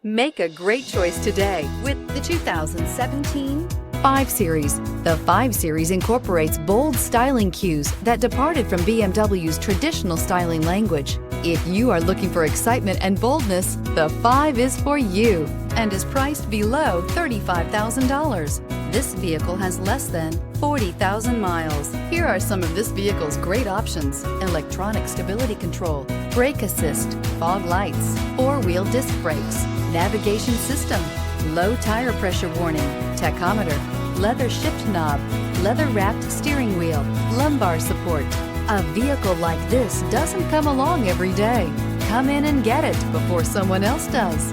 Make a great choice today with the 2017 5 Series. The 5 Series incorporates bold styling cues that departed from BMW's traditional styling language. If you are looking for excitement and boldness, the 5 is for you and is priced below $35,000. This vehicle has less than 40,000 miles. Here are some of this vehicle's great options: electronic stability control, brake assist, fog lights, 4-wheel disc brakes, navigation system, low tire pressure warning, tachometer, leather shift knob, leather-wrapped steering wheel, lumbar support. A vehicle like this doesn't come along every day. Come in and get it before someone else does.